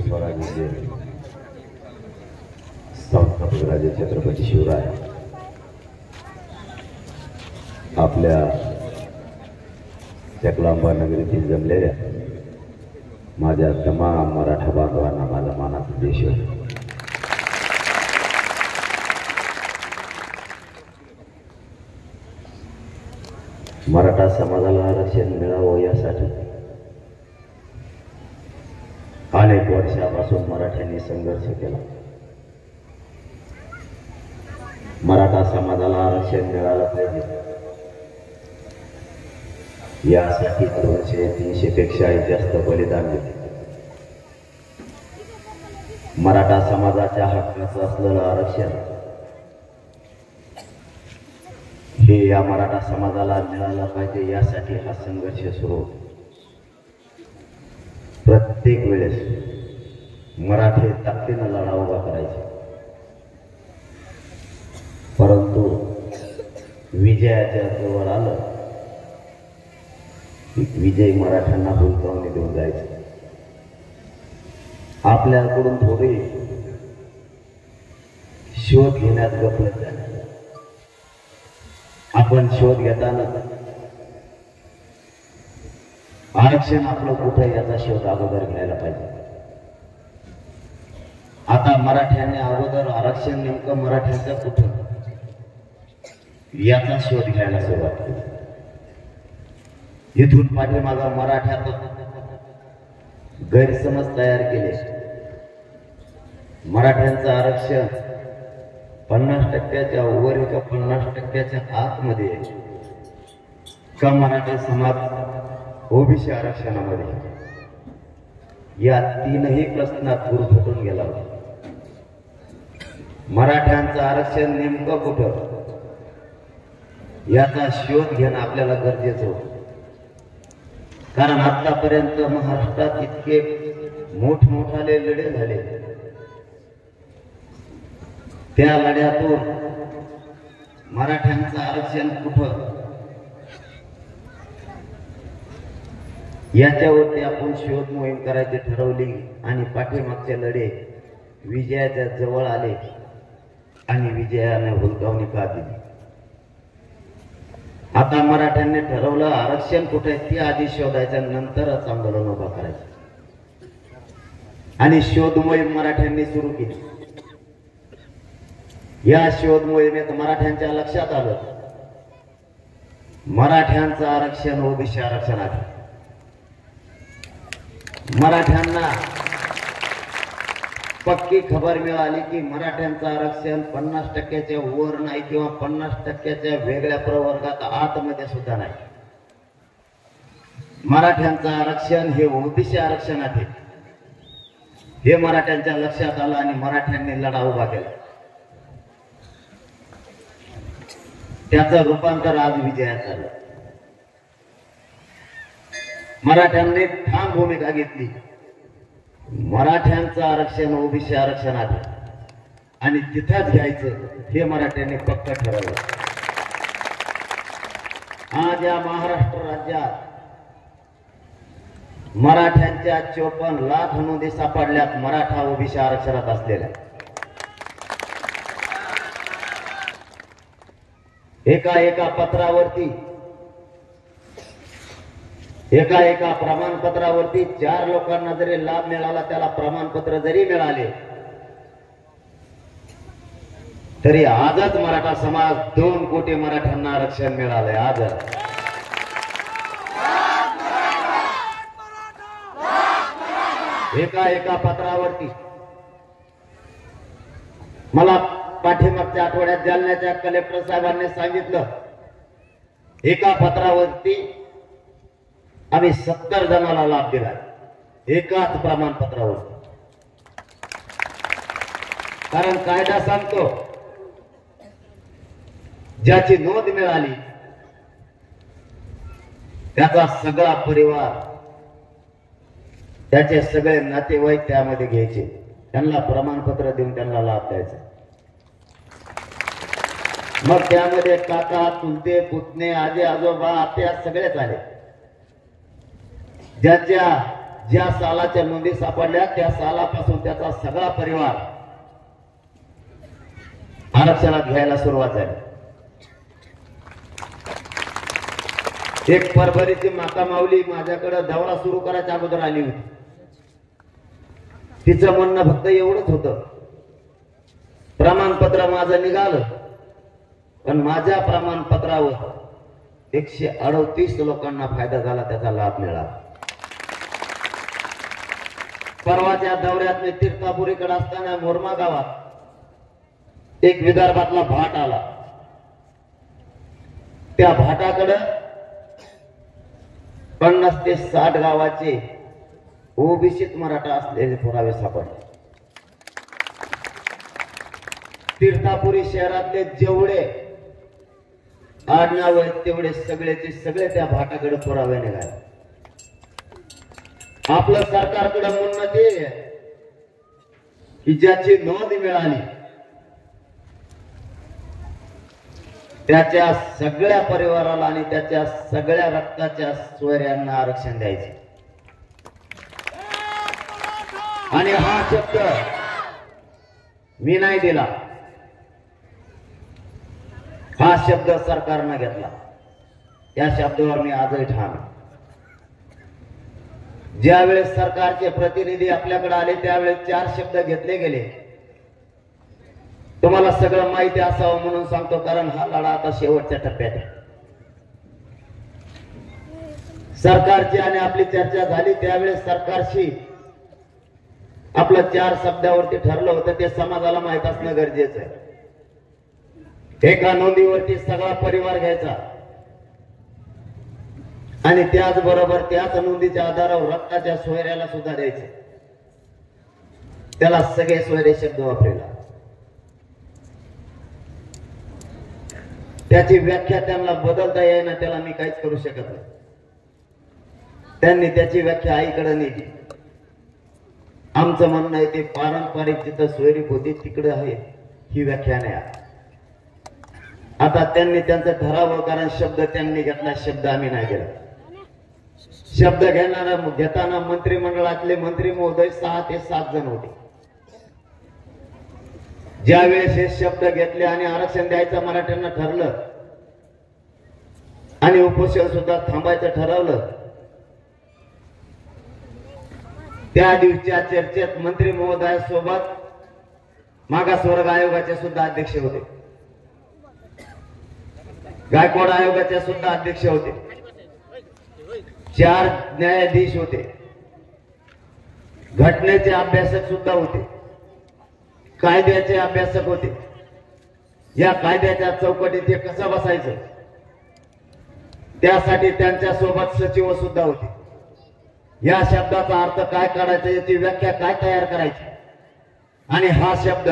स्वराज्याचे संस्थापक राजे छत्रपती शिवराय आपल्या चकलांबा नगरीतील जमलेल्या माझ्या तमाम मराठा बांधवांना माझा मानाचा देश मराठा समाजाला आरक्षण मिळावं यासाठी अनेक वर्षापासून मराठ्यांनी संघर्ष केला। मराठा समाजाला आरक्षण मिळालं पाहिजे यासाठी 200-300 पेक्षाही जास्त बलिदान दिले। मराठा समाजाच्या हक्काचं असलेलं आरक्षण हे या मराठा समाजाला मिळालं पाहिजे यासाठी हा संघर्ष सुरू होता। प्रत्येक वेळेस मराठे ताकदीनं लढा उभा करायचे, परंतु विजयाच्या जवळ आलं विजय मराठ्यांना हुलकावणी देऊन जायचं। आपल्याकडून थोडी शोध घेण्यात गफलत झाली। आपण शोध घेताना आरक्षण आपलं कुठे याचा शोध अगोदर घ्यायला पाहिजे। आता मराठ्यांनी अगोदर आरक्षण नेमकं मराठ्यांचं कुठं याचा शोध घ्यायला सुरुवात केली। इथून पाठीमागा मराठ्यात गैरसमज तयार केले। मराठ्यांचं आरक्षण 50% वर का 50% आतमध्ये का मराठा समाज ओबीसी आरक्षणामध्ये, या तीनही प्रश्नात गुरफटून गेला होता। मराठ्यांचं आरक्षण नेमकं कुठं याचा शोध घेणं आपल्याला गरजेचं होतं, कारण आतापर्यंत महाराष्ट्रात इतके मोठमोठाले लढे झाले, त्या लढ्यातून मराठ्यांचं आरक्षण कुठं याच्यावरती आपण शोध मोहीम करायची ठरवली आणि पाठीमागचे लढे विजयाच्या जवळ आले आणि विजयाने हुलकावणी का दिली। आता मराठ्यांनी ठरवलं आरक्षण कुठे ते आधी शोधायचं, नंतरच आंदोलन उभा करायचं आणि शोध मोहीम मराठ्यांनी सुरू केली। या शोध मोहिमेत मराठ्यांच्या लक्षात आलं मराठ्यांचं आरक्षण ओबीसी आरक्षण आहे। मराठ्यांना पक्की खबर मिळाली की मराठ्यांचं आरक्षण 50% वर नाही किंवा 50% वेगळ्या प्रवर्गात आतमध्ये सुद्धा नाही। मराठ्यांचं आरक्षण हे ओबीसी आरक्षण आहे हे मराठ्यांच्या लक्षात आलं आणि मराठ्यांनी लढा उभा केला। त्याचं रूपांतर आज विजयात झालं। मराठ्यांनी ठाम भूमिका घेतली, मराठ्यांचं आरक्षण ओबीसी आरक्षण आहे आणि तिथंच घ्यायचं हे मराठ्यांनी पक्क ठरवलं। आज या महाराष्ट्र राज्यात मराठ्यांच्या 54 लाख नोंदी सापडल्यात मराठा ओबीसी आरक्षणात असलेल्या। एका पत्रावरती एका प्रमाणपत्रावरती 4 लोकांना जरी लाभ मिळाला, त्याला प्रमाणपत्र जरी मिळाले तरी आजच मराठा समाज 2 कोटी मराठ्यांना आरक्षण मिळालंय। आज एका पत्रावरती मला पाठीमागच्या आठवड्यात जालन्याच्या कलेक्टर साहेबांनी सांगितलं, एका पत्रावरती आम्ही 70 जणांना लाभ दिला एकाच प्रमाणपत्रावर। कारण कायदा सांगतो ज्याची नोंद मिळाली त्याचा सगळा परिवार, त्याचे सगळे नातेवाईक त्यामध्ये घ्यायचे, त्यांना प्रमाणपत्र देऊन त्यांना लाभ द्यायचा। मग त्यामध्ये काका, चुलते, पुतणे, आजी, आजोबा, आत्या सगळेच आले। ज्याच्या ज्या सालाच्या नोंदी सापडल्या त्या सालापासून त्याचा सगळा परिवार आरक्षणात घ्यायला सुरुवात झाली. एक परभरीची माता माऊली माझ्याकडे दौरा सुरू करायच्या अगोदर आली होती. तिचं म्हणणं फक्त एवढंच होतं, प्रमाणपत्र माझं निघालं पण माझ्या प्रमाणपत्रावर 138 लोकांना फायदा झाला, त्याचा लाभ मिळाला. परवाच्या दौऱ्यात मी तीर्थापुरीकडे असताना मोरमा गावात एक विदर्भातला भाट आला. त्या भाटाकडे 50 ते 60 गावाचे ओबीसीत मराठा असलेले पुरावे सापडले. तीर्थापुरी शहरातले जेवढे आडनाव आहेत तेवढे सगळेचे सगळे त्या भाटाकडे पुरावे निघाले. आपलं सरकारकडे म्हणणं ते की ज्याची नोंद मिळाली त्याच्या सगळ्या परिवाराला आणि त्याच्या सगळ्या रक्ताच्या सोयऱ्यांना आरक्षण द्यायचे. आणि हा शब्द मी नाही दिला, हा शब्द सरकारनं घेतला. या शब्दावर मी आजही ठाम आहे. ज्यावेळेस सरकारचे प्रतिनिधी आपल्याकडे आले त्यावेळेस 4 शब्द घेतले गेले. तुम्हाला सगळं माहिती असावं म्हणून सांगतो, कारण हा लढा आता शेवटच्या टप्प्यात आहे. सरकारची आणि आपली चर्चा झाली त्यावेळेस सरकारशी आपलं 4 शब्दावरती ठरलं होतं, ते समाजाला माहित असणं गरजेचं आहे. एका नोंदीवरती सगळा परिवार घ्यायचा आणि त्याचबरोबर त्याच नोंदीच्या आधारावर रक्ताच्या सोयऱ्याला सुद्धा द्यायचं. त्याला सगळे सोयरे शब्द वापरेला. त्याची व्याख्या त्यांना बदलता येईना, त्याला मी काहीच करू शकत नाही. त्यांनी त्याची व्याख्या आईकडे नेली. आमचं म्हणणं आहे ते पारंपरिक जिथं सोयरी होती तिकडे आहे, ही व्याख्या नाही. आता त्यांनी त्यांचं ठरावं, कारण शब्द त्यांनी घेतला, शब्द आम्ही नाही घेतला. शब्द घेताना मंत्रिमंडळातले मंत्री महोदय 6 ते 7 जण होते. ज्यावेळेस हे शब्द घेतले आणि आरक्षण द्यायचं मराठ्यांना ठरलं आणि उपोषण सुद्धा थांबायचं ठरवलं, त्या दिवशीच्या चर्चेत मंत्री महोदयासोबत मागासवर्ग आयोगाचे सुद्धा अध्यक्ष होते, गायकवाड आयोगाचे सुद्धा अध्यक्ष होते, 4 न्यायाधीश होते, घटनेचे अभ्यासक सुद्धा होते, कायद्याचे अभ्यासक होते. या कायद्याच्या चौकटीत हे कसं बसायचं त्यासाठी त्यांच्या सोबत सचिव सुद्धा होते. या शब्दाचा अर्थ काय काढायचा, याची व्याख्या काय तयार करायची आणि हा शब्द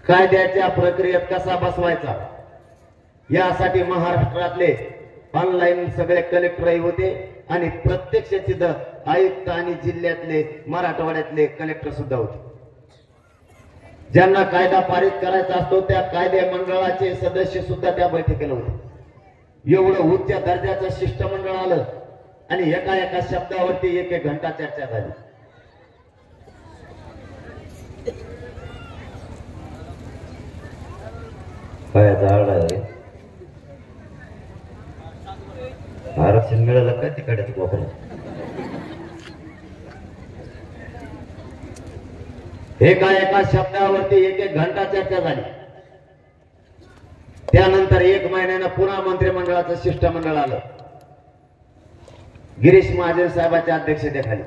कायद्याच्या प्रक्रियेत कसा बसवायचा, यासाठी महाराष्ट्रातले ऑनलाईन सगळे कलेक्टरही होते आणि प्रत्यक्ष तिथं आयुक्त आणि जिल्ह्यातले मराठवाड्यातले कलेक्टर सुद्धा होते. ज्यांना कायदा पारित करायचा असतो त्या कायदे मंडळाचे सदस्य सुद्धा त्या बैठकीला होते. एवढं उच्च दर्जाचं शिष्टमंडळ आलं आणि एका एका शब्दावरती 1-1 घंटा चर्चा झाली. आरक्षण मिळालं का तिकडेच वापरलं. एका एका शब्दावरती 1-1 घंटा चर्चा झाली. त्यानंतर 1 महिन्यानं पुन्हा मंत्रिमंडळाचं शिष्टमंडळ आलं गिरीश महाजन साहेबांच्या अध्यक्षतेखाली.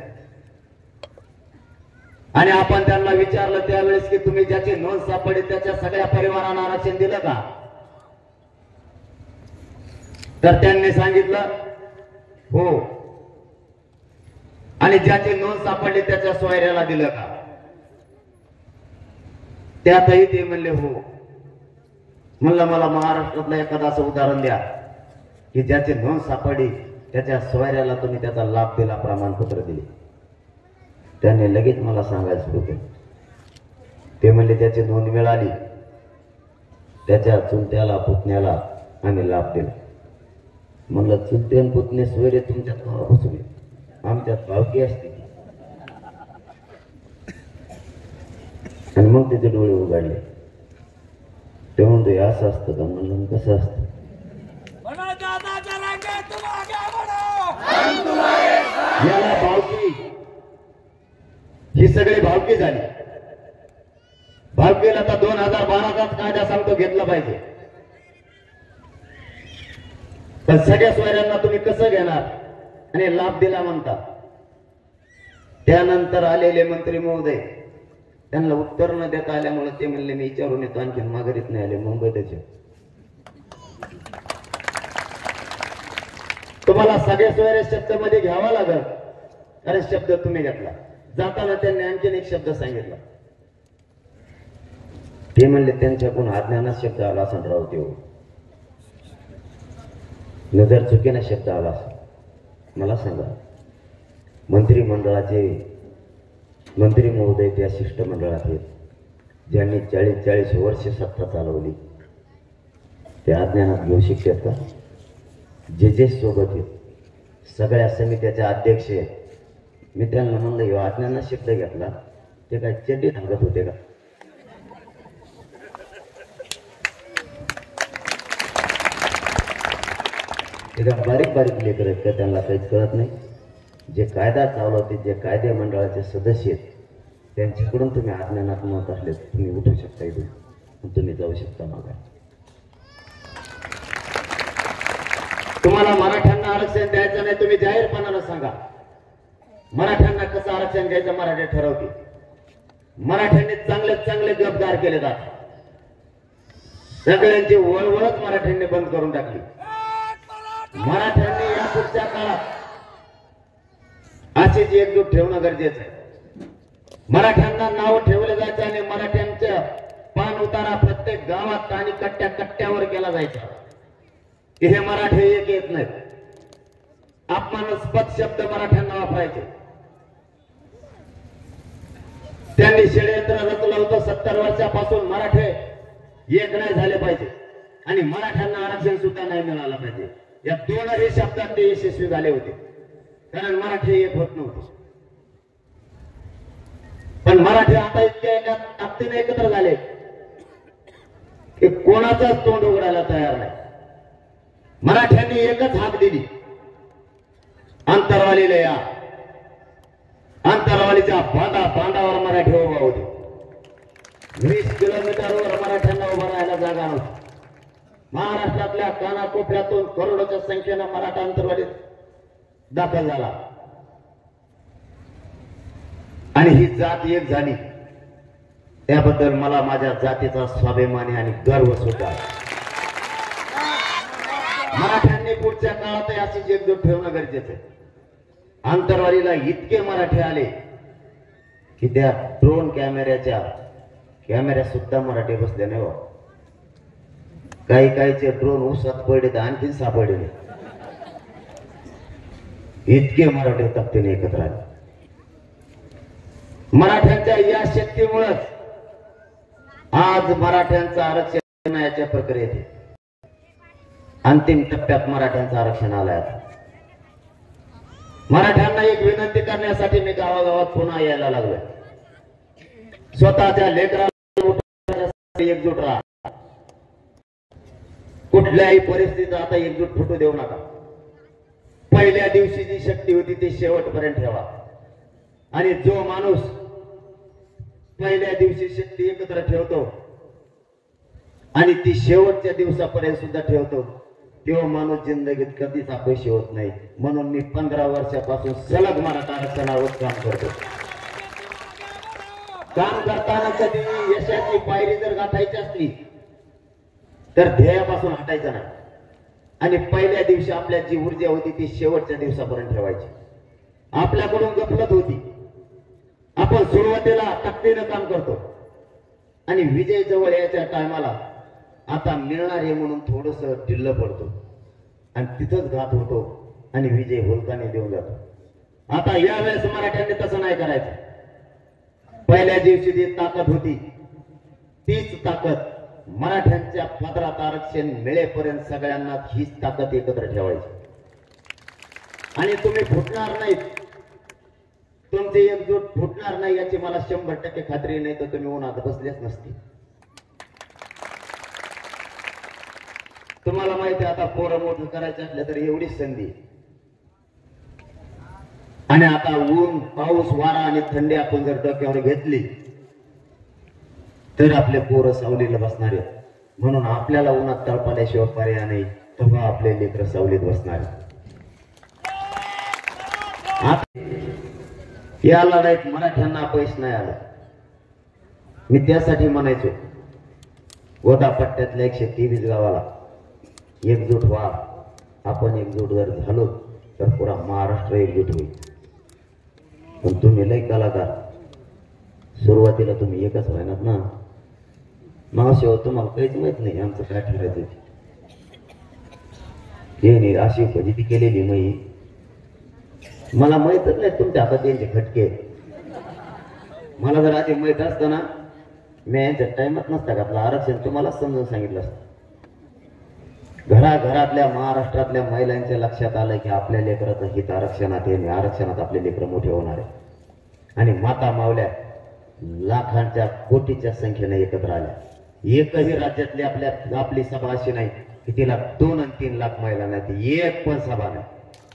आणि आपण त्यांना विचारलं त्यावेळेस की तुम्ही ज्याची नोंद सापडली त्याच्या सगळ्या परिवारांना आरक्षण दिलं का? तर त्यांनी सांगितलं हो. आणि ज्याची नोंद सापडली त्याच्या सोयऱ्याला दिलं का? त्यातही ते म्हणले हो. म्हणलं मला महाराष्ट्रातलं एखादं असं उदाहरण द्या की ज्याची नोंद सापडली त्याच्या सोयऱ्याला तुम्ही त्याचा लाभ दिला, प्रमाणपत्र दिले. त्यांनी लगेच मला सांगायला सुरू केलं. ते म्हणले त्याची नोंद मिळाली, त्याच्या चुलत्याला पुतण्याला आम्ही लाभ दिला. म्हणलं चुलते आणि पुतणे सोयरे तुमच्यात बसून आमच्यात भावकी असते आणि मग त्याचे डोळे उघडले. ते म्हणतो असं असतं का? म्हणून कसं असतं? याला भावकी, ही सगळी भावकी झाली. भावकीला तर 2012चाच कायदा सांगतो घेतला पाहिजे. पण सगळ्या सोयऱ्यांना तुम्ही कसं घेणार आणि लाभ दिला म्हणता. त्यानंतर आलेले मंत्री महोदय त्यांना उत्तर न देता आल्यामुळे ते म्हणले मी विचारून येतो, आणखी माघारीत नाही आले मुंबईत. तुम्हाला सगळ्या सोयऱ्या शब्द मध्ये घ्यावा लागल, अरे शब्द तुम्ही घेतला. जाताना त्यांनी आणखीन एक शब्द सांगितला. ते म्हणले त्यांच्याकडून अज्ञानात शब्द आला असं राहते, नजर चुकीने शब्द आला असं. मला सांगा, मंत्रिमंडळाचे मंत्री महोदय त्या शिष्टमंडळात आहेत ज्यांनी 40 वर्ष सत्ता चालवली. ते अज्ञानात घेऊ शकतात का? जे सोबत आहेत सगळ्या समित्याचे अध्यक्ष आहेत. मी त्यांना म्हणलं अज्ञानात शब्द घेतला, ते काय चड्डी सांगत होते का? बारीक बारीक लेकर आहेत का? त्यांना काहीच कळत नाही. जे कायदा चालवते, जे कायदे मंडळाचे सदस्य आहेत, त्यांच्याकडून तुम्ही अज्ञानात मत असले तुम्ही उठू शकता इथून, तुम्ही जाऊ शकता मागा. तुम्हाला मराठ्यांना आरक्षण द्यायचं नाही, तुम्ही जाहीरपणानं सांगा. मराठ्यांना कसं आरक्षण द्यायचं मराठी ठरवते. मराठ्यांनी चांगले गपदार केले जातात. सगळ्यांची वळवळच मराठ्यांनी बंद करून टाकली. मराठ्यांनी या पुढच्या काळात अशीच एकजूट ठेवणं गरजेचं आहे. मराठ्यांना नाव ठेवलं जायचं आणि मराठ्यांच्या पान उतारा प्रत्येक गावात आणि कट्ट्यावर केला जायचा. हे मराठी एक येत नाहीत. अपमानास्पद शब्द मराठ्यांना वापरायचे. त्यांनी षडयंत्र रचलं होतं. 70 वर्षापासून मराठे एक नाही झाले पाहिजे आणि मराठ्यांना आरक्षण सुद्धा नाही मिळालं पाहिजे. या दोनही शब्दात ते यशस्वी झाले होते, कारण मराठी एक होत नव्हते. पण मराठी आता इतक्या एका ताकदीने एकत्र झाले की कोणाचाच तोंड उघडायला तयार नाही. मराठ्यांनी एकच हाक दिली, अंतरवालीला या. अंतरवालीच्या बांधावर मराठी उभा होते. 20 किलोमीटरवर मराठ्यांना उभा राहायला जागा नव्हती. महाराष्ट्रातल्या कानाकोपऱ्यातून करोडोच्या संख्येनं मराठा अंतरवालीत दाखल झाला आणि ही जात एक झाली. त्याबद्दल मला माझ्या जातीचा स्वाभिमान आणि गर्व सुद्धा. मराठ्यांनी पुढच्या काळात अशीच एकजूट ठेवणं गरजेचं आहे. अंतरवालीला इतके मराठी आले की त्या ड्रोन कॅमेऱ्यात सुद्धा मराठी बसले नाही. हो, काहीचे ड्रोन उसात पडले तर आणखीन सापडले. इतके मराठी ताकदीने एकत्र आले. मराठ्यांच्या या शक्तीमुळेच आज मराठ्यांचं आरक्षण याच्या प्रक्रियेत आहे. अंतिम टप्प्यात मराठ्यांचं आरक्षण आलंय. मराठ्यांना एक विनंती करण्यासाठी मी गावागावात पुन्हा यायला लागलोय. स्वतःच्या लेकराला एकजूट राहा. कुठल्याही परिस्थितीत आता एकजूट फुटू देऊ नका. पहिल्या दिवशी जी शक्ती होती ती शेवटपर्यंत ठेवा. आणि जो माणूस पहिल्या दिवशी शक्ती एकत्र ठेवतो आणि ती शेवटच्या दिवसापर्यंत सुद्धा ठेवतो, तो माणूस जिंदगीत कधीच अपयशी होत नाही. म्हणून मी 15 वर्षापासून सलग मराठा आरक्षणावर काम करतो. काम करताना कधी यशाची पायरी जर गाठायची असली तर ध्येयापासून हटायचं नाही आणि पहिल्या दिवशी आपल्या जी ऊर्जा होती ती शेवटच्या दिवसापर्यंत ठेवायची. आपल्याकडून गफलत होती. आपण सुरुवातीला ताकदीनं काम करतो आणि विजय जवळ यायच्या टायमाला आता मिळणार आहे म्हणून थोडस ढिल्ल पडतो आणि तिथंच घात होतो आणि विजय होलकाने देऊन जातो. आता यावेळेस मराठ्यांनी तसं नाही करायचं. पहिल्या दिवशी जी ताकद होती तीच ताकद मराठ्यांच्या पदरात आरक्षण मिळेपर्यंत सगळ्यांना हीच ताकद एकत्र ठेवायची आणि तुम्ही फुटणार नाहीत. तुमची एकजूट फुटणार नाही याची मला 100% खात्री, नाही तर तुम्ही उन्हात बसलेच नसते. तुम्हाला माहिती आहे आता पोरं मोठं करायचं असलं तर एवढीच संधी, आणि आता ऊन पाऊस वारा आणि थंडी आपण जर डोक्यावर घेतली तर आपले पोरं सावलीला बसणार आहेत. म्हणून आपल्याला उन्हात तळपाल्याशिवाय पर्याय नाही, तेव्हा आपले लेकरं सावलीत बसणार. याला नाहीत मराठ्यांना पैसे नाही आला. मी त्यासाठी म्हणायचो गोदा पट्ट्यातल्या 123 गावाला एकजूट व्हा. आपण एकजूट जर झालो तर पुरा महाराष्ट्र एकजूट होईल. पण तुम्ही लय कलाकार, सुरुवातीला तुम्ही एकच राहणार ना. मावशी तुम्हाला काहीच माहित नाही आमचं काय ठरायचं. हे अशी फजिती केलेली मी, मला माहितच नाही तुमच्या हातात यांचे खटके. मला जर आधी माहित असतं ना, मी यांच्या टाइमात नसता घातला आरक्षण, तुम्हाला समजून सांगितलं असतं. घराघरातल्या महाराष्ट्रातल्या महिलांच्या लक्षात आलं की आपल्या लेकराचं हित आरक्षणात आहे, आरक्षणात आपले लेकर मोठे होणार आहे. आणि माता मावल्या लाखांच्या कोटीच्या संख्येने एकत्र आल्या. एकही राज्यातली आपली सभा अशी नाही की तिला 2 आणि 3 लाख महिला नाही, एक पण सभा नाही.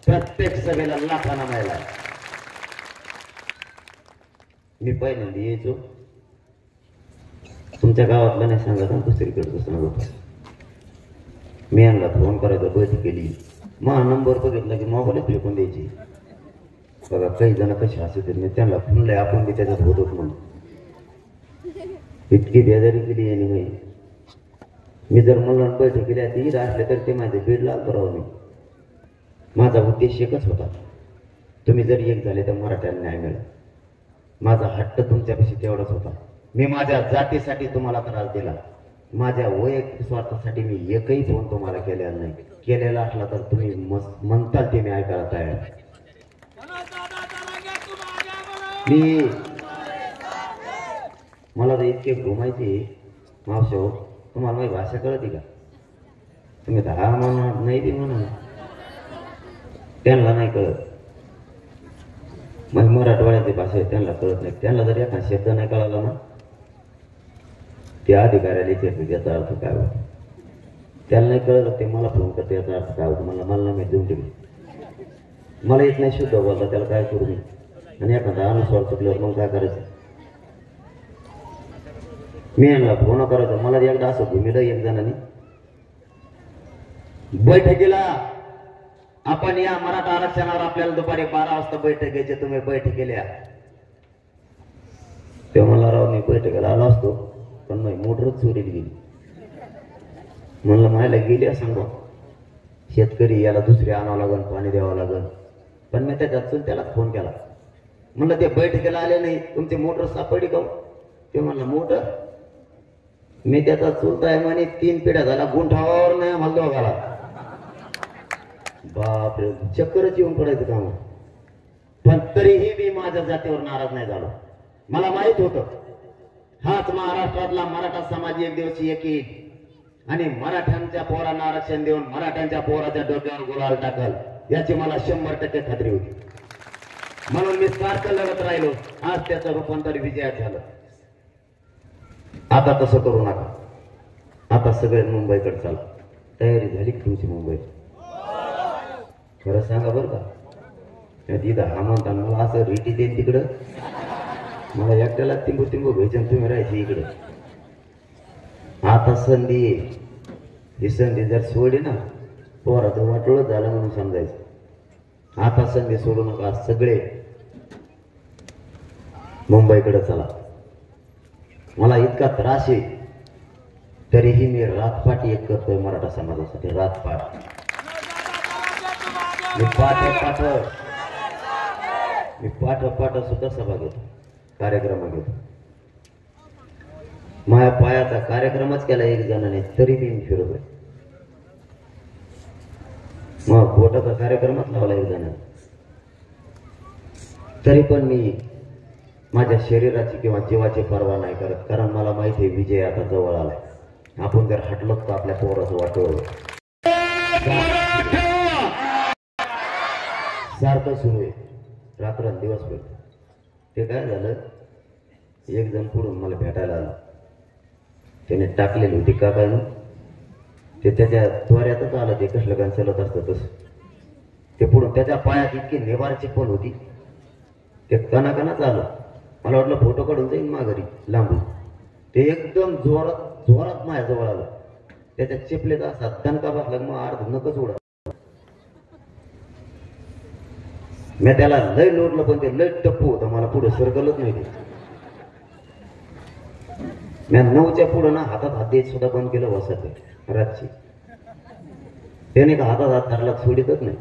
प्रत्येक सभेला लाखांना महिला. मी पहिल्यांदा यायचो, तुमच्या गावातला नाही सांगत, दुसरीकडचं सांगत. मी यांना फोन करायचा, बैठक केली, मग नंबर बघितला की मोबाईल फेकून द्यायची. बघा काही जण कशी हसत मी त्यांना फोनला आपण बी त्याच्यात होतोच म्हणून. इतकी बेजारी केली यांनी. मी जर मला बैठक केली ती ईद असले तर ते माझे बीडला करावं. मी माझा उद्देश एकच होता, तुम्ही जर एक झाले तर मराठ्यांना न्याय मिळेल. माझा हट्ट तुमच्यापाशी तेवढाच होता. मी माझ्या जातीसाठी तुम्हाला त्रास दिला, माझ्या वैयक्तिक स्वार्थासाठी मी एकही फोन तुम्हाला केलेला नाही. केलेला असला तर तुम्ही म्हणताल ते मी ऐकायला तयार. मी मला तर इतके घुमायचे मावशो, तुम्हाला माझी भाषा कळते का? तुम्ही 10 म्हणा नाही बी म्हणून त्यांना नाही कळत. मग मराठवाड्याची भाषा आहे त्यांना कळत नाही. त्यांना जर एखादा शब्द नाही कळाला ना, त्या अधिकाऱ्याला इथे याचा अर्थ काय होतो त्याला नाही कळलं, ते मला फोन करते याचा अर्थ काय होतो. मला मी देऊन ठेवली. मला येत नाही शुद्ध बोलता, त्याला काय करू मी? आणि एखादा अनुस्वार चुकल्यावर मग काय करायचं? मी यांना फोन करायचं. मला एकदा असं घुमिलं एक जणांनी बैठकीला, आपण या मराठा आरक्षणावर आपल्याला दुपारी 12 वाजता बैठक घ्यायची, तुम्ही बैठक केल्या. तेव्हा मला राव मी बैठकीला आलो असतो, पण नाही मोटरच चोरीला गेली. म्हणलं मायला गेली असं बा, शेतकरी याला दुसरी आणावं लागल, पाणी द्यावं लागल. पण मी त्याच्यातून त्यालाच फोन केला. म्हणलं ते बैठकीला आले नाही, तुमची मोटर सापडली का? ते म्हणलं मोटर मी त्याचा चुलताय म्हणे, 3 पिढ्या झाला गुंठावर नाही आम्हाला दोघाला. बापरे, चक्करच येऊन पडायचं काम. पण तरीही मी माझ्या जातीवर नाराज नाही झालो. मला माहित होतं हाच महाराष्ट्रातला मराठा समाज एक दिवशी एक येईल आणि मराठ्यांच्या पोरांना आरक्षण देऊन मराठ्यांच्या पोराच्या डोक्यावर गुलाल टाकल याची मला 100% खात्री होती. म्हणून मी सारखं लढत राहिलो. आज त्याचं रूपांतर विजयात झालं. आता तसं करू नका. आता सगळे मुंबईकडे चाल. तयारी झाली की तुमची मुंबई? खरं सांगा बरं का. तिथं हा म्हणता मला असं रिटी देईन तिकडं, मला एकट्याला तिंबू घ्यायचं, तुम्ही राहायचे इकडं. आता संधी, ही संधी जर सोडली ना, पोराचं वाटोळं झालं म्हणून समजायचं. आता संधी सोडू नका. सगळे मुंबईकडे चला. मला इतका त्रास आहे तरीही मी रातपाट एक करतोय मराठा समाजासाठी. रातपाट मी पाठ सुद्धा सभा घेतो, कार्यक्रम घेतो. माझ्या पायाचा कार्यक्रमच केला एक जणाने, तरी मी फिरतोय. मग पोटाचा कार्यक्रमच लावला एक जणाने, तरी पण मी माझ्या शरीराची किंवा जीवाची पर्वा नाही करत. कारण मला माहिती आहे विजय आता जवळ आलाय. आपण जर हटलो तर आपल्या पोराचं वाटोळ सारखं सुरू आहे. रात्रंदिवस फिरतो. ते काय झालं, एक जण पुढून मला भेटायला आला. त्याने टाकलेली होती काकानं, ते त्याच्या द्वाऱ्यातच आलं. ते कसलं गाणं चालत असतं तसं. ते पुढून त्याच्या पायात इतकी नेबार चिपल होती, ते कणाकणाच आलं. मला वाटलं फोटो काढून जाईन माघारी लांबून. ते एकदम जोरात जोरात माझ्याजवळ आलं. त्याच्या चिपलेचा असा दणका बसला, मग अर्ध नकच उडा. मी त्याला लय लोटलं, पण ते लय टप्पू होतं, मला पुढे सरकलच नाही. ते मी 9च्या पुढं ना हातात हात द्यायचं सुद्धा बंद केलं वसत रातची. त्याने का हातात हात धरला सोडितच नाही.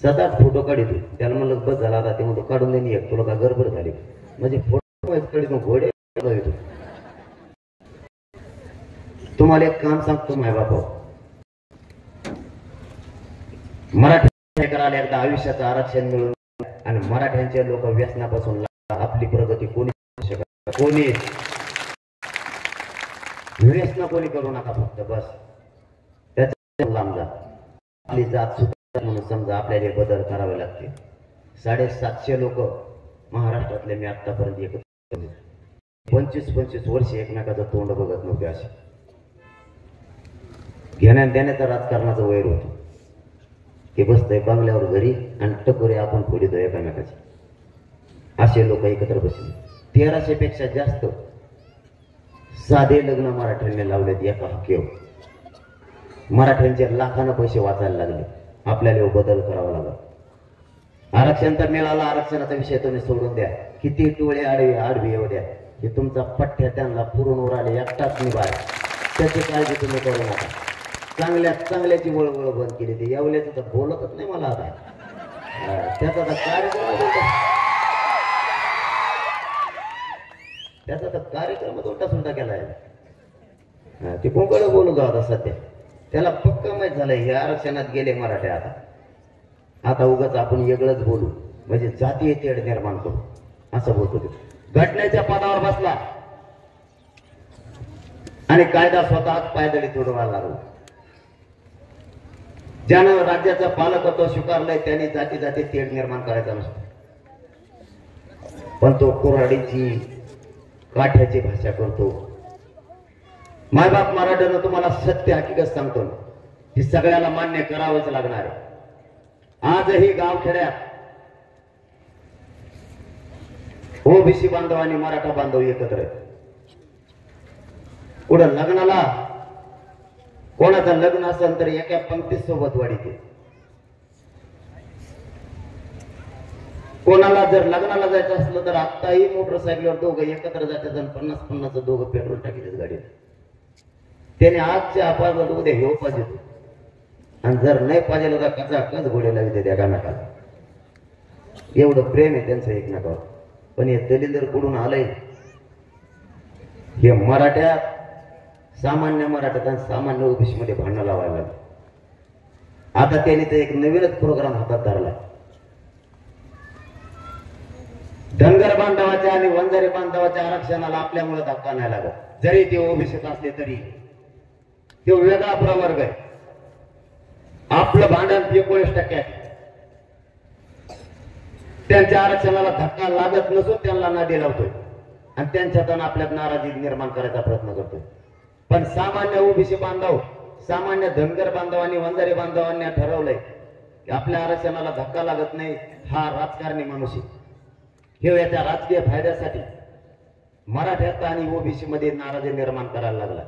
7-8 फोटो काढितो. त्याला म्हणलं बस झाला आता. ते म्हणतो काढून देणे एक, तुला का गडबड झाली म्हणजे फोटो काढितो घोडे येतो. तुम्हाला एक काम सांगतो माय बापा, मराठी करायला एकदा आयुष्याचं आरक्षण मिळून आणि मराठ्यांचे लोक व्यसनापासून आपली प्रगती कोणी शकत, कोणी व्यसन कोणी करू नका. फक्त बस त्याच्या लांब जा. आपली जात सुद्धा म्हणून समजा आपल्याला बदल करावे लागते. 750 लोक महाराष्ट्रातले मी आतापर्यंत एकत्र 25-25 वर्ष एकमेकाचं तोंड बघत नव्हते. असे घेण्या देण्याचं राजकारणाचं वैर होतं. की बसतंय बंगल्यावर घरी आणि टकोरे आपण फोडितो एकमेकाचे. असे लोक एकत्र बसले. 1300 पेक्षा जास्त साधे लग्न मराठ्यांनी लावलेत एका हक्कीवर. मराठ्यांचे लाखांना पैसे वाचायला लागले. आपल्याला बदल करावा लागला. आरक्षण तर मिळालं. आरक्षणाचा विषय तुम्ही सोडून द्या. किती टोळे आडवी येऊ द्या. हे तुमचा पठ्ठ्या त्यांना पुरून उराले एकटाच निभाय. त्याची काळजी तुम्ही करू नका. चांगल्याची वळवळ बंद केली. ते यावल्याचं तर बोलतच नाही मला आता. त्याचा तर कार्यक्रमच उलटा सुलटा केलाय. ते कोणकडे बोलू जाऊ आता सध्या. त्याला पक्का माहित झालंय हे आरक्षणात गेले मराठे. आता उगाच आपण वेगळंच बोलू म्हणजे जातीय तेढ निर्माण करू असं बोलतो. ते घटनेच्या पदावर बसला आणि कायदा स्वतःच पायदळी तोडवायला लागला. ज्यानं राज्याचा पालकत्व स्वीकारलंय त्यांनी जाती जाती तेढ निर्माण करायचा नसतो. पण तो कोराडीची काठ्याची भाषा करतो. मायबाप मराठ्यानं तुम्हाला सत्य हकीकत सांगतो की सगळ्याला मान्य करावंच लागणार आहे. आजही गावखेड्यात ओबीसी बांधव आणि मराठा बांधव एकत्र आहेत. पुढं लग्नाला कोणाचं लग्न असेल तर एका पंक्तीत सोबत वाढीते. कोणाला जर लग्नाला जायचं असलं तर आत्ताही मोटरसायकलवर दोघं एकत्र जातात आणि 50-50 दोघं पेट्रोल टाकीत गाडीत. त्याने आजच्या अपार्टमेंट उद्या घेऊ पाहिजे. आणि जर नाही पाहिजे तर कच घोडे लावते त्या गाण्याला. एवढं प्रेम आहे त्यांचं एकमेकावर. पण हे दलिंदर कुठून आलंय. हे मराठ्यात सामान्य मराठ्यात आणि सामान्य ओबीसी मध्ये भांडण लावायला लागलं. आता त्यांनी तर एक नवीनच प्रोग्राम हातात धरलाय. धनगर बांधवाच्या आणि वंजारी बांधवाच्या आरक्षणाला आपल्यामुळे धक्का नाही लागत. जरी ते ओबीसीत असले तरी तो वेगळा प्रवर्ग आहे. आपलं भांडण 19% आहे. त्यांच्या आरक्षणाला धक्का लागत नसून त्यांना नादी लावतोय आणि त्यांच्यातून आपल्यात नाराजी निर्माण करायचा प्रयत्न करतोय. पण सामान्य ओबीसी बांधव, सामान्य धनगर बांधव आणि वंजारी बांधवांनी ठरवलंय की आपल्या आरक्षणाला धक्का लागत नाही. हा राजकारणी माणूस आहे. हे याच्या राजकीय फायद्यासाठी मराठ्यात आणि ओबीसी मध्ये नाराजी निर्माण करायला लागला.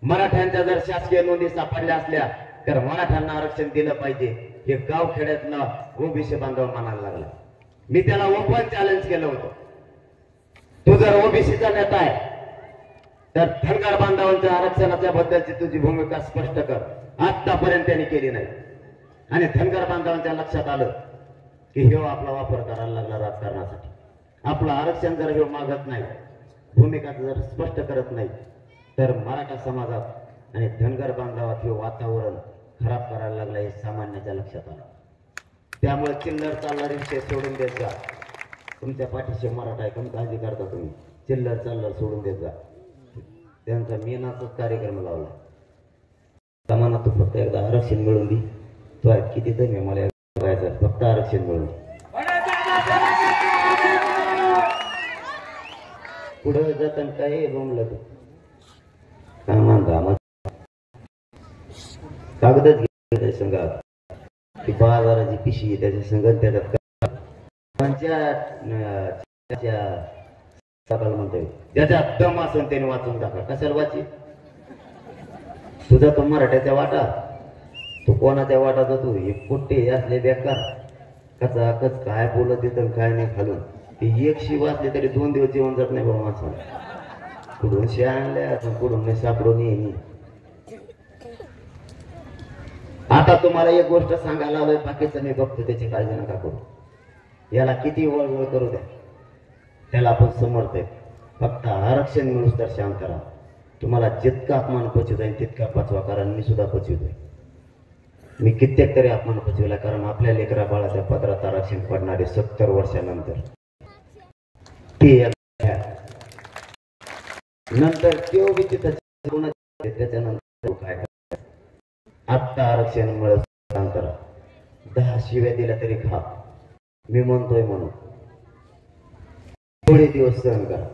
मराठ्यांच्या जर शासकीय नोंदी सापडल्या असल्या तर मराठ्यांना आरक्षण दिलं पाहिजे हे गावखेड्यातला ओबीसी बांधव म्हणायला लागला. मी त्याला ओपन चॅलेंज केलं होतं. तू जर ओबीसीचा नेता आहे तर धनगर बांधवांच्या आरक्षणाच्या बद्दलची तुझी भूमिका स्पष्ट कर. आतापर्यंत त्यांनी केली नाही. आणि धनगर बांधवांच्या लक्षात आलं की हे आपला वापर करायला लागला राजकारणासाठी. आपलं आरक्षण जर हे मागत नाही, भूमिका जर स्पष्ट करत नाही तर मराठा समाजात आणि धनगर बांधवात हे वातावरण खराब करायला लागलं हे सामान्याच्या लक्षात आलं. त्यामुळे चिल्लर चालणारे विषय सोडून देत जा. तुमच्या पाठीशी मराठा आहे, कमी काळजी करता तुम्ही. चिल्लर चालणार सोडून देत जा. त्यांचा मेनाचाच कार्यक्रम लावला. सामाना तू फक्त एकदा आरक्षण मिळवून दे. तो किती तर मला फक्त आरक्षण मिळवून दे. पुढे जाताना काय बोंबलं तू काय म्हणता कागदच घ्यायच्या संघात ती बाजाराची पिशी त्याच्या संघात त्याच्यात सकाळ म्हणतोय ज्याच्यात दम असेल त्याने वाचून टाका कशाला वाची तुझा तो मराठ्याच्या वाटा तू कोणाच्या वाटा जातो हे कुठे असले बेकार कचा कच काय बोलत येतं काय नाही खालून ती एक शिव असली तरी 2 दिवस जेवण जात नाही बाबा माणसाला कुठून शे आणल्या कुठून नाही सापडून येईन आता तुम्हाला एक गोष्ट सांगायला आलोय बाकीचं मी बघतो त्याची काळजी नका करू याला किती वळवळ करू द्या त्याला आपण समर्थ आहे फक्त आरक्षण मिळूस तर शांत राहा तुम्हाला जितका अपमान पचवत आहे तितका पचवा कारण मी सुद्धा पचवतोय मी कित्येक तरी अपमान पचवला कारण आपल्या लेकरा बाळाच्या पदरात आरक्षण पडणारे 70 वर्षानंतर नंतर तो बी तिथं त्याच्यानंतर काय आत्ता आरक्षण मिळत शांत राहा 10 शिव्या दिल्या तरी खा मी म्हणतोय म्हणून थोडे दिवस सहन करा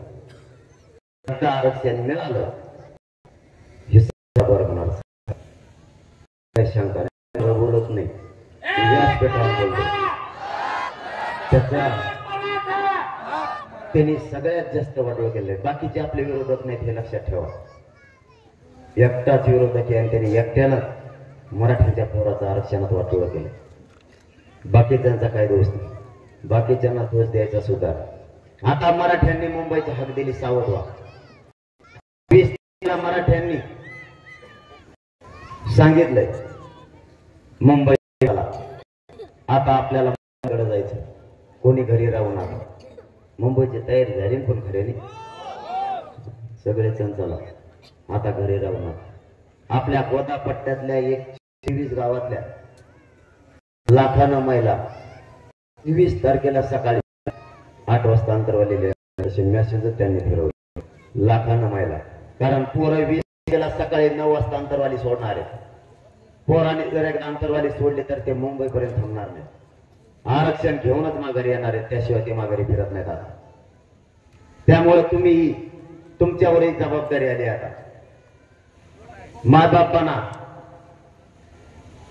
आता आरक्षण मिळालं हे बरोबर होणार काय शंका बोलत नाही त्याचा त्यांनी सगळ्यात जास्त वाटोळ केलंय बाकीचे आपले विरोधक नाहीत हे लक्षात ठेवा एकटाच विरोधक आहे आणि त्यांनी एकट्यानं मराठ्यांच्या पोराचं आरक्षणात वाटोळ केलं बाकीच्यांचा काय दोष नाही बाकीच्यांना दोष द्यायचा सुद्धा आता मराठ्यांनी मुंबईची हाक दिली सावध व्हा 20 मराठ्यांनी सांगितलंय मुंबईला आता आपल्याला जायचं कोणी घरी राहू नका मुंबईची तयारी झाली पण खरे नाही सगळे चंचला आता घरी राहू नका आपल्या गोदा पट्ट्यातल्या 123 गावातल्या लाखानं महिला 23 तारखेला सकाळी 8 वाजता अंतरवाली असे मेसेज त्यांनी फिरवले लाखानं महिला कारण पोरं 20 तारखेला सकाळी 9 वाजता अंतरवाली सोडणार आहे पोराने जर एकदा अंतरवाली सोडली तर ते मुंबईपर्यंत थांबणार नाही आरक्षण घेऊनच माघारी येणार आहेत त्याशिवाय ते माघारी फिरत नाहीत आता त्यामुळे तुम्ही तुमच्यावरही जबाबदारी आली आता माय बापांना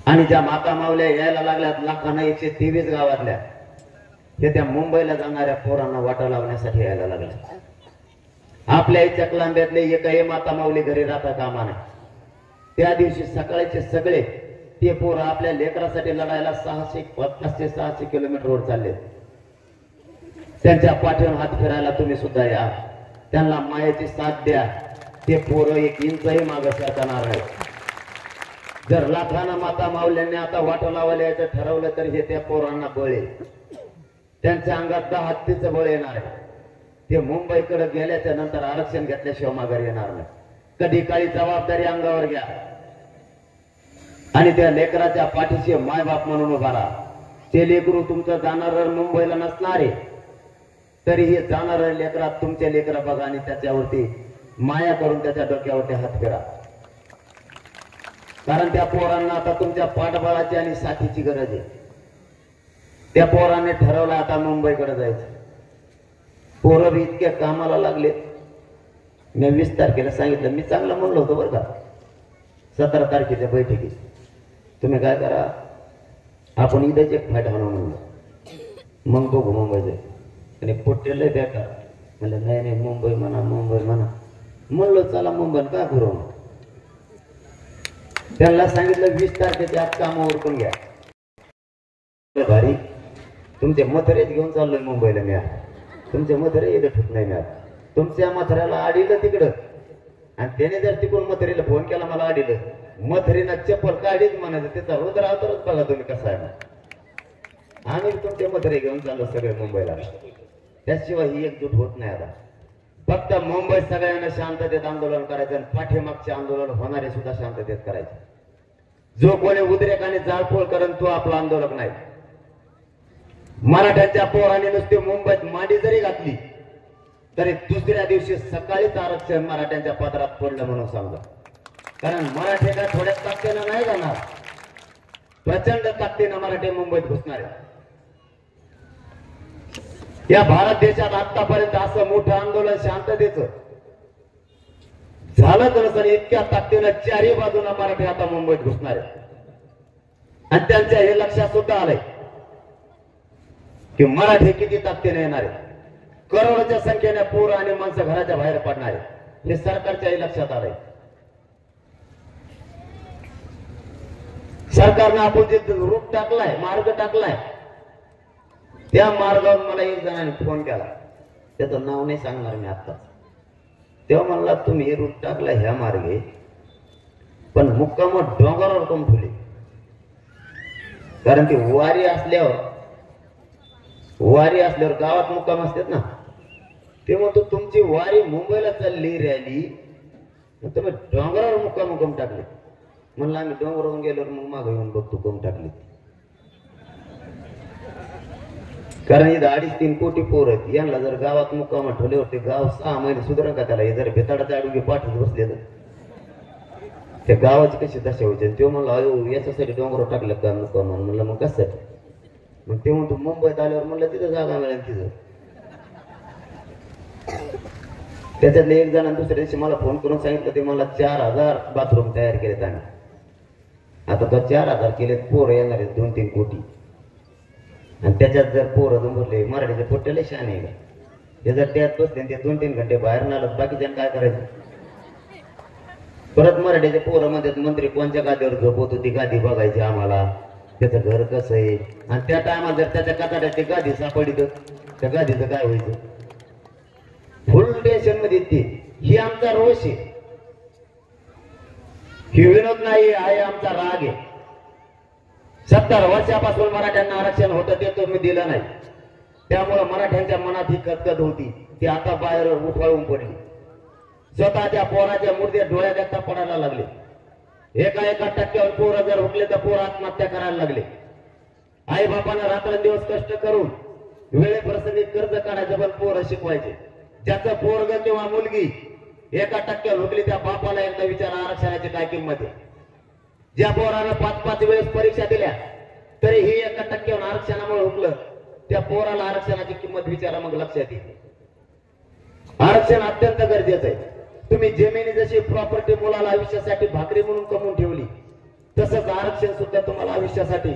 आणि ज्या माता मावल्या यायला लागल्यात लाखांना 123 गावातल्या हे त्या मुंबईला जाणाऱ्या पोरांना वाटा लावण्यासाठी यायला लागल्या आपल्या इच्छा लांब्यातले एकही माता माऊली घरी राहता कामा नाही त्या दिवशी सकाळचे सगळे ते पोरं आपल्या लेकरासाठी लढायला 500-600 किलोमीटरवर चालले त्यांच्या पाठीवर हात फिरायला तुम्ही सुद्धा या त्यांना मायेची साथ द्या ते पोरं 1 इंचही मागे सरकणार नाही जर लाखांना माता माऊल्यांनी आता वाटो लावायला यायचं ठरवलं तर हे त्या पोरांना बळ आहे त्यांच्या अंगात 10 हत्तीचं बळ येणार आहे ते मुंबईकडे गेल्याच्या नंतर आरक्षण घेतल्याशिवाय माघारी येणार नाही कधी काळी जबाबदारी अंगावर घ्या आणि त्या लेकराच्या पाठीशी मायबाप म्हणून उभा राहा ते लेकरू तुमचं जाणार मुंबईला नसणार आहे तरी हे जाणार लेकरात तुमच्या लेकरा बघा आणि त्याच्यावरती माया करून त्याच्या डोक्यावरती हात फिरा कारण त्या पोरांना आता तुमच्या पाठबळाची आणि साथीची गरज आहे त्या पोरांनी ठरवलं आता मुंबईकडे जायचं पोरं बी इतक्या कामाला लागले मी 20 तारखेला सांगितलं मी चांगलं म्हणलो होतो बरं का 17 तारखेच्या बैठकीत तुम्ही काय करा आपण इथेच एक फायदा म्हणून मग बघू मुंबईचे आणि पोट्टेला बेकार म्हणलं नाही मुंबई म्हणा म्हणलो चला मुंबईला काय करू त्यांना सांगितलं 20 तारखेच्या आत काम उरकून घ्या भारी तुमचे मथरेच घेऊन चाललोय मुंबईला मी तुमचे मथरे इथं ठुत नाही मी तुमच्या मथऱ्याला आडीलं तिकडं आणि त्याने जर तिकडून मथरीला फोन केला मला आडीलं मथरीनं चप्पल काढीच म्हणायचं त्याचा रुद्र अवतारच बघा तुम्ही कसा आहे आम्ही तुमचे मथरे घेऊन चाललो सगळे मुंबईला त्याशिवाय ही एकजूट होत नाही आता फक्त मुंबईत सगळ्यांना शांततेत आंदोलन करायचं आणि पाठीमागचे आंदोलन होणारे सुद्धा शांततेत करायचे जो कोणी उद्रेक आणि जाळपोळ करेन तो आपला आंदोलक नाही मराठ्यांच्या पोराने नुसते मुंबईत मांडी जरी घातली तरी दुसऱ्या दिवशी सकाळीच आरक्षण मराठ्यांच्या पदरात पडलं म्हणून सांगा कारण मराठे काय थोड्या ताकदीनं नाही जाणार प्रचंड ताकदीनं मराठे मुंबईत घुसणार आहे या भारत देशात आतापर्यंत असं मोठं आंदोलन शांततेचं झालं तर इतक्या ताकदीनं चारही बाजूला मराठी आता मुंबईत घुसणार आहे. आणि त्यांच्या हे लक्षात सुद्धा आलंय की मराठी किती ताकदीने येणार आहे. करोडोच्या संख्येने पूर आणि माणसं घराच्या बाहेर पडणार आहे हे सरकारच्याही लक्षात आलंय. सरकारनं आपण जे रूट टाकलाय, मार्ग टाकलाय, त्या मार्गावर मला एक जणांनी फोन केला. त्याचं नाव नाही सांगणार मी आता. तेव्हा म्हणला तुम्ही रूट टाकला ह्या मार्गे, पण मुक्काम डोंगरावर कम ठेवले. कारण ती वारी असल्यावर गावात मुक्काम असतात ना. ते म्हणतो तुमची वारी मुंबईला चालली रॅली, तुम्ही डोंगरावर मुक्काम टाकले. म्हणलं आम्ही डोंगरावरून गेल्यावर मग मागे येऊन बघतो कोण टाकली. कारण इथं 2.5-3 कोटी पोर आहेत. यांना जर गावात मुक्काम ठेवले होते, गाव 6 महिने सुधारण का त्याला. जर भेताडाचा अडुगे पाठच बसले तर त्या गावाची कशी दशा व्हायची. तो म्हणला अयो याच्यासाठी डोंगरावर टाकलं का मुक्काम. म्हणलं मग कशासाठी. मग ते म्हणतो मुंबईत आल्यावर म्हणलं तिथं जागा मिळेल तिथं. त्याच्यातले एक जण दुसऱ्या दिवशी मला फोन करून सांगितलं, ते मला 4000 बाथरूम तयार केलेत आम्ही. आता तो 4000 केलेत, पोरं येणार आहेत 2-3 कोटी. आणि त्याच्यात जर पोरं जमले मराठीचे पोट्याला शान आहे का. ते जर त्यात बसले ते 2-3 घंटे बाहेर नालत, बाकीच्या काय करायचं. परत मराठीचे पोरं मध्ये मंत्री कोणत्या गादीवर झोपवतो ती गादी बघायची आम्हाला, त्याचं घर कसं आहे. आणि त्या टायमात जर त्याच्या काताड्यात ती गादी सापडली तर त्या गादीचं काय व्हायचं. फुल टेन्शन मध्ये ती. ही आमचा रोष आहे, ही विनोद नाही आहे, आमचा राग आहे. 70 वर्षापासून मराठ्यांना आरक्षण होतं ते तुम्ही दिलं नाही. त्यामुळं मराठ्यांच्या मनात ही कदकद होती, ती आता बाहेर उफाळून पडली. स्वतःच्या पोराच्या मुर्दे डोळ्यात देखता पडायला लागले. एका टक्क्यावर पोरं जर हुकले तर पोरं आत्महत्या करायला लागले. आई बापानं रात्रंदिवस कष्ट करून वेळेप्रसंगी कर्ज काढायचं, पण पोरं शिकवायचे. ज्याचं पोरग किंवा मुलगी 1% हुकली त्या बापाला एकदा विचारा आरक्षणाची काय किंमत आहे. ज्या पोरानं 5-5 वेळेस परीक्षा दिल्या तरी ही 1% आरक्षणामुळे हुकलं, त्या पोराला आरक्षणाची किंमत विचारा, मग लक्षात येईल. आरक्षण अत्यंत गरजेचं आहे. तुम्ही जमिनी जशी प्रॉपर्टी मुलाला आयुष्यासाठी भाकरी म्हणून कमवून ठेवली, तसंच आरक्षण सुद्धा तुम्हाला आयुष्यासाठी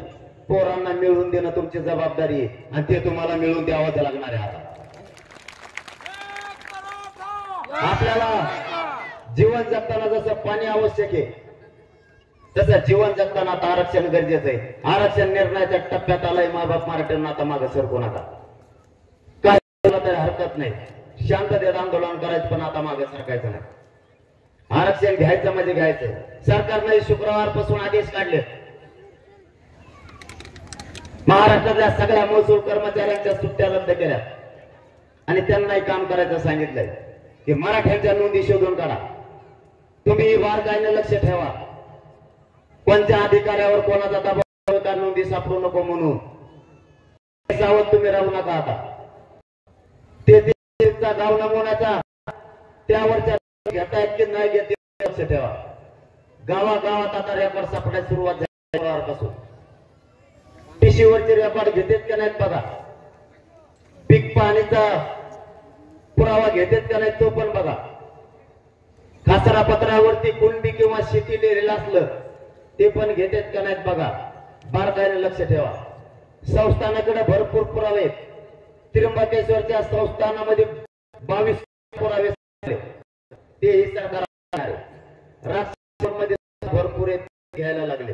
पोरांना मिळवून देणं तुमची जबाबदारी आहे. आणि ते तुम्हाला मिळवून द्यावंच लागणार आहे. आता आपल्याला जीवन जगताना जसं पाणी आवश्यक आहे, तसं जीवन जगताना आता आरक्षण गरजेचं आहे. आरक्षण निर्णयाच्या टप्प्यात आलाय. मायबाप मराठ्यांना आता मागे सरकू नका. काय तरी हरकत नाही, शांततेत आंदोलन करायचं, पण आता मागे सरकायचं नाही. आरक्षण घ्यायचं म्हणजे घ्यायचं. सरकारने शुक्रवारपासून आदेश काढले. महाराष्ट्रातल्या सगळ्या महसूल कर्मचाऱ्यांच्या सुट्ट्या रद्द केल्या आणि त्यांनाही काम करायचं सांगितलंय की मराठ्यांच्या नोंदी शोधून काढा. तुम्ही बारकाईने लक्ष ठेवा. कोणत्या अधिकाऱ्यावर कोणाचा दबाव का नोंदी सापडू नको म्हणून सावध तुम्ही राहू नका. आता ते गाव नमुन्याचा त्यावरच्या घेतायत की नाही घेत लक्ष ठेवा. गावागावात आता रेकॉर्ड सापडायला सुरुवात झाल्यापासून टीसीवरचे रेकॉर्ड घेतात का नाहीत बघा. पीक पाणीचा पुरावा घेतात का नाही तो पण बघा. खासरा पत्रावरती कुंडी किंवा शेती लिहिलेलं असलं ते पण घेतात का नाहीत बघा. बारकाईने लक्ष ठेवा. संस्थानाकडे भरपूर पुरावे आहेत. त्र्यंबकेश्वरच्या संस्थानामध्ये 22 पुरावे तेही सरकार राष्ट्रमध्ये भरपूर घ्यायला लागले.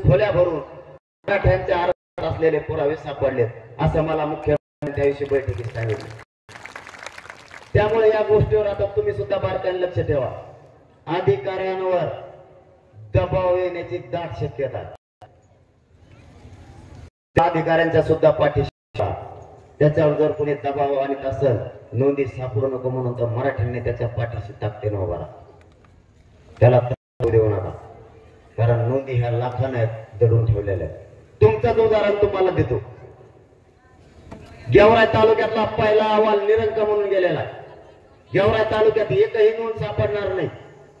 खोल्या भरून मराठ्यांच्या आरक्षणात असलेले पुरावे सापडले असं मला मुख्यमंत्री त्याविषयी बैठकीत सांगितलं. त्यामुळे या गोष्टीवर आता तुम्ही सुद्धा बारकाईने लक्ष ठेवा. अधिकाऱ्यांवर दबाव येण्याची दाट शक्यता आहे. अधिकाऱ्यांच्या सुद्धा पाठीशी त्याच्यावर जर कोणी दबाव आणत असेल, नोंदी सापडू नको म्हणून, तर मराठ्यांनी त्याच्या पाठीशी ताकदीने उभा राहा. त्याला देऊ नका. कारण नोंदी ह्या लाखाने दडून ठेवलेल्या आहेत. तुमचंच उदाहरण तुम्हाला देतो. गेवराई तालुक्यातला पहिला अहवाल निरंक म्हणून गेलेला आहे. गेवराई तालुक्यात एकही नोंद सापडणार नाही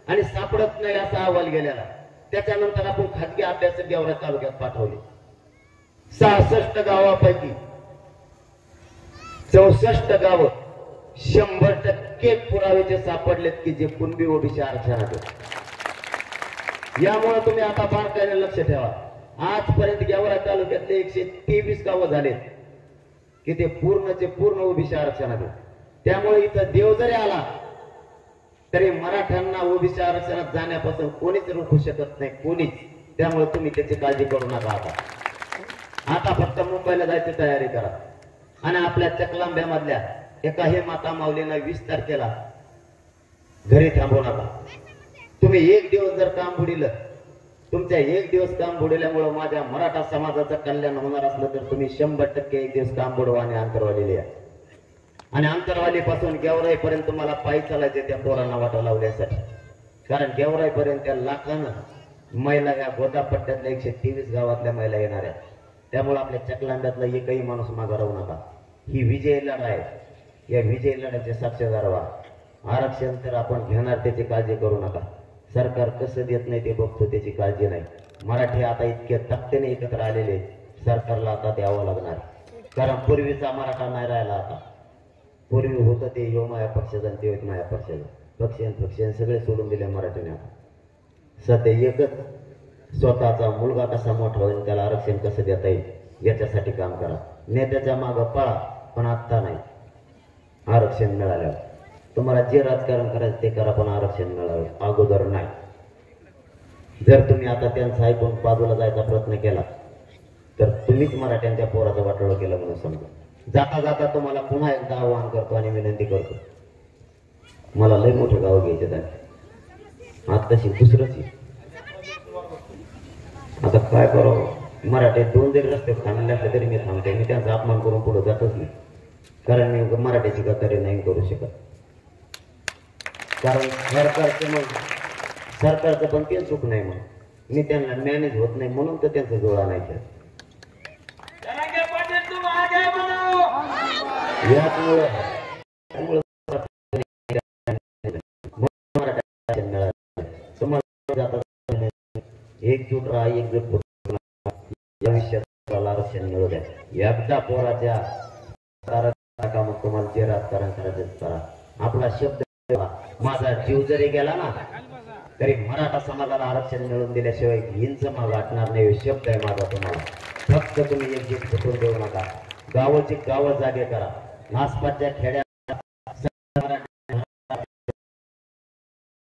आणि सापडत नाही असा अहवाल गेलेला. त्याच्यानंतर आपण खाजगी अभ्यासक गेवराई तालुक्यात पाठवले. 66 गावापैकी 64 गाव 100% पुरावेचे सापडलेत की जे कुणबी ओबीसी आरक्षणात. यामुळे तुम्ही आता बारकाईने लक्ष ठेवा. आजपर्यंत गेवरा तालुक्यातले 123 गावं झालेत की ते पूर्णचे पूर्ण ओबीसी आरक्षणात. त्यामुळे इथं देव जरी आला तरी मराठ्यांना ओबीसी आरक्षणात जाण्यापासून कोणीच रोखू शकत नाही, कोणीच. त्यामुळे तुम्ही त्याची काळजी करू नका. आता फक्त मुंबईला जायची तयारी करा. आणि आपल्या चकलांब्यामधल्या एका हे माता माऊलींना 20 तारखेला घरी थांबवू नका. तुम्ही एक दिवस जर काम बुडिलं, तुमच्या एक दिवस काम बुडल्यामुळे माझ्या मराठा समाजाचं कल्याण होणार असलं तर तुम्ही 100% एक दिवस काम बुडवा आणि अंतरवालीला या. आणि अंतरवालीपासून गेवराईपर्यंत तुम्हाला पायी चालायचे त्या पोरांना वाटा लावण्यासाठी. कारण गेवराईपर्यंत त्या लाखानं महिला या गोदापट्ट्यातल्या 123 गावातल्या महिला येणार आहेत. त्यामुळे आपल्या चकलांब्यातला एकही माणूस मागे राहू नका. ही विजय लढा आहे. या विजय लढ्याचे साक्षीदार व्हा. आरक्षण तर आपण घेणार, त्याची काळजी करू नका. सरकार कसं देत नाही ते बघतो, त्याची काळजी नाही. मराठी आता इतक्या ताकदीने एकत्र आलेले, सरकारला आता द्यावं लागणार. कारण पूर्वीचा मराठा नाही राहिला आता. पूर्वी होतं ते योमाया पक्षाचा आणि ते माया पक्षाचा. पक्षी सगळे सोडून दिले मराठीने. आता सध्या एकच स्वतःचा मुलगा कसा मोठा होईल, त्याला आरक्षण कसं देता येईल याच्यासाठी काम करा. नेत्याच्या मागं पळा, पण आत्ता नाही. आरक्षण मिळाल्यावर तुम्हाला जे राजकारण करायचं ते करा, पण आरक्षण मिळावे अगोदर नाही. जर तुम्ही आता त्यांचं ऐकून बाजूला जायचा प्रयत्न केला तर तुम्हीच मराठ्यांच्या पोराचं वाटोळं केलं म्हणून समजा. जाता जाता तुम्हाला पुन्हा एकदा आवाहन करतो आणि विनंती करतो, मला लय मोठे गाव घ्यायचे त्यांनी. आत्ताशी दुसरंच आता काय करावं. मराठी 2 जरी रस्ते थांबले असले तरी मी थांबते. मी त्यांचा अपमान करून पुढे जातच नाही. कारण मी मराठीची गद्दारी नाही करू शकत. कारण सरकारचं पण ते चूक नाही. म्हणून मी त्यांना मॅनेज होत नाही, म्हणून तर त्यांचा जोडा नाही केला. एकजूट राहा, एकजूट आरक्षण मिळू द्या. एकदा पोराच्या मग तुम्हाला जे राजकारण करायचं करा. आपला शब्द, माझा जीव जरी गेला ना तरी मराठा समाजाला आरक्षण मिळवून दिल्याशिवाय हिंच माग गाठणार नाही. शब्द आहे माझा तुम्हाला. फक्त तुम्ही एक फुटून देऊ नका. गावाची गावं जागे करा. आसपासच्या खेड्या